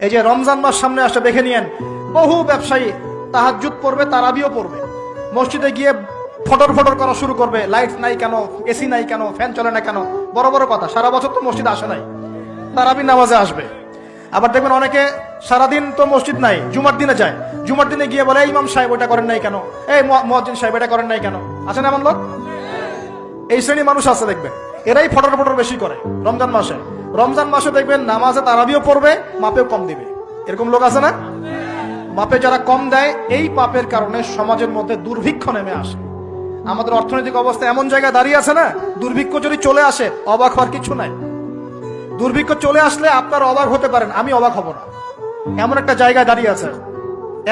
এই যে রমজান মাস সামনে আসে দেখে নিয়েন, বহু ব্যবসায়ী তাহাজ্জুদ পড়বে, তারাবিও পড়বে, মসজিদে গিয়ে ফটর ফটর করা শুরু করবে, লাইট নাই কেন, এসি নাই কেন, ফ্যান চলে না কেন, বড় বড় কথা। সারা বছর তো মসজিদে আসে নাই, তারাবি নামাজে আসবে। আবার দেখবেন অনেকে সারাদিন তো মসজিদ নাই, জুমার দিনে যায়, জুমার দিনে গিয়ে বলে, এই ইমাম সাহেব ওটা করেন নাই কেন, এই মুয়াজ্জিন সাহেব এটা করেন নাই কেন। আছে না এমন লোক? এই শ্রেণী মানুষ আছে দেখবেন, এরাই ফটর ফটর বেশি করে রমজান মাসে। রমজান মাসে দেখবেন নামাজে তারাবিও পড়বে, মাপেও কম দিবে। এরকম লোক আছে না? মাপে যারা কম দেয়, এই পাপের কারণে সমাজের মধ্যে দুর্ভিক্ষ নেমে আসে। আমাদের অর্থনৈতিক অবস্থা এমন জায়গায় দাঁড়িয়ে আছে না, দুর্ভিক্ষ যদি চলে আসে অবাক হওয়ার কিছু নাই। দুর্ভিক্ষ চলে আসলে আপনার অবাক হতে পারেন, আমি অবাক হব না। এমন একটা জায়গায় দাঁড়িয়ে আছে,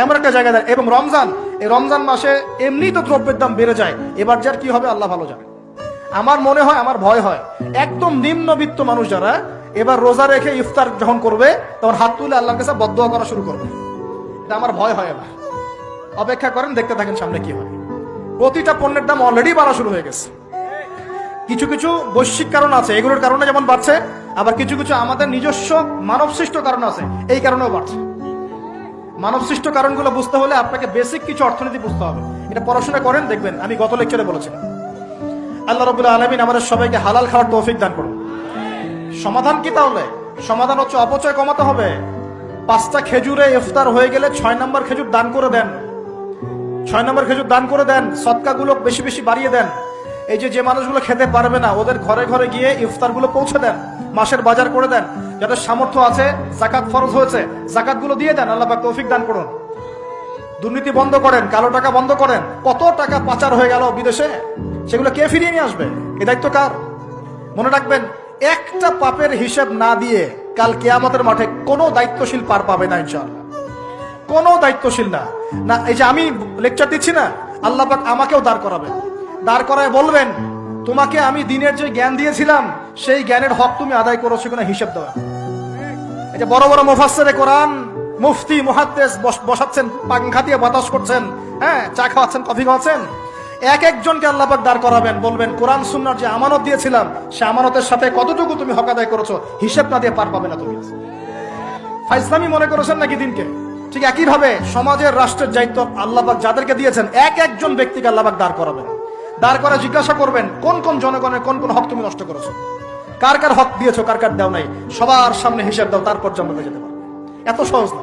এমন একটা জায়গায় দাঁড়িয়ে। এবং রমজান, এই রমজান মাসে এমনি তো দ্রব্যের দাম বেড়ে যায়, এবার যার কি হবে আল্লাহ ভালো জানে। আমার মনে হয়, আমার ভয় হয়, একদম নিম্নবিত্ত মানুষ যারা এবার রোজা রেখে ইফতার যখন করবে, তখন হাত তুলে আল্লাহর কাছে বদদোয়া করা শুরু করবে। এটা আমার ভয় হয়। এবার অপেক্ষা করেন, দেখতে থাকেন সামনে কি হয়। প্রতিটা পণ্যের দাম অলরেডি বাড়া শুরু হয়ে গেছে। কিছু কিছু বৈশ্বিক কারণ আছে, এগুলোর কারণে যেমন বাড়ছে, আবার কিছু কিছু আমাদের নিজস্ব মানবসৃষ্ট কারণ আছে, এই কারণেও বাড়ছে। মানবসৃষ্ট কারণগুলো বুঝতে হলে আপনাকে বেসিক কিছু অর্থনীতি বুঝতে হবে। এটা পড়াশোনা করেন, দেখবেন আমি গত লেকচারে বলেছিলাম। আল্লাহ রাব্বুল আলামিন আমাদের সবাইকে হালাল খাওয়ার তৌফিক দান করুন। সমাধান কি তাহলে? সমাধান হচ্ছে অপচয় কমাতে হবে। 5টা খেজুরে ইফতার হয়ে গেলে 6 নম্বর খেজুর দান করে দেন, 6 নম্বর খেজুর দান করে দেন। সদকাগুলো বেশি বেশি বাড়িয়ে দেন। এই যে মানুষগুলো খেতে পারবে না, ওদের ঘরে ঘরে গিয়ে ইফতারগুলো পৌঁছে দেন, মাসের বাজার করে দেন। যাদের সামর্থ্য আছে, জাকাত ফরজ হয়েছে, জাকাতগুলো দিয়ে দেন। আল্লাহ পাক তৌফিক দান করুন। দুর্নীতি বন্ধ করেন, কালো টাকা বন্ধ করেন। কত টাকা পাচার হয়ে গেল বিদেশে, সেগুলো কে ফিরিয়ে নিয়ে আসবে? এই দায়িত্ব কার? মনে রাখবেন, একটা পাপের হিসাব না দিয়ে কাল কিয়ামতের মাঠে কোনো দায়িত্বশীল পার পাবে না ইনশাআল্লাহ। কোনো দায়িত্বশীল না। না, এই যে আমি লেকচার দিচ্ছি না, আল্লাহ পাক আমাকেও দাঁড় করাবেন। দাঁড় করায় বলবেন, তোমাকে আমি দিনের যে জ্ঞান দিয়েছিলাম, সেই জ্ঞানের হক তুমি আদায় করেছো কিনা হিসাব দেওয়া। এই যে বড় বড় মুফাসসিরে কোরআন, মুফতি, মুহাদ্দিস বসাচ্ছেন, পাংখা দিয়ে বাতাস করছেন, হ্যাঁ, চা খাওয়াচ্ছেন, কফি খাওয়াচ্ছেন। এক একজনকে আল্লাহ পাক দাঁড় করাবেন, বলবেন, কোরআন সুন্নাহর যে আমানত দিয়েছিলাম, সে আমানতের সাথে কতটুকু তুমি হক আদায় করেছো, হিসাব না দিয়ে পার পাবে না তুমি। ফাইজলামি মনে করেছেন নাকি দিনকে? ঠিক একই ভাবে সমাজের, রাষ্ট্রের দায়িত্ব আল্লাহ পাক যাদেরকে দিয়েছেন, এক একজন ব্যক্তিকে আল্লাহ পাক দাঁড় করাবেন। দাঁড় করে জিজ্ঞাসা করবেন, কোন কোন জনগণের কোন কোন হক তুমি নষ্ট করেছো, কার কার হক দিয়েছো, কার কার দাও নাই, সবার সামনে হিসাব দাও, তারপর জান্নাতে যেতে পারবে। এত সহজ না।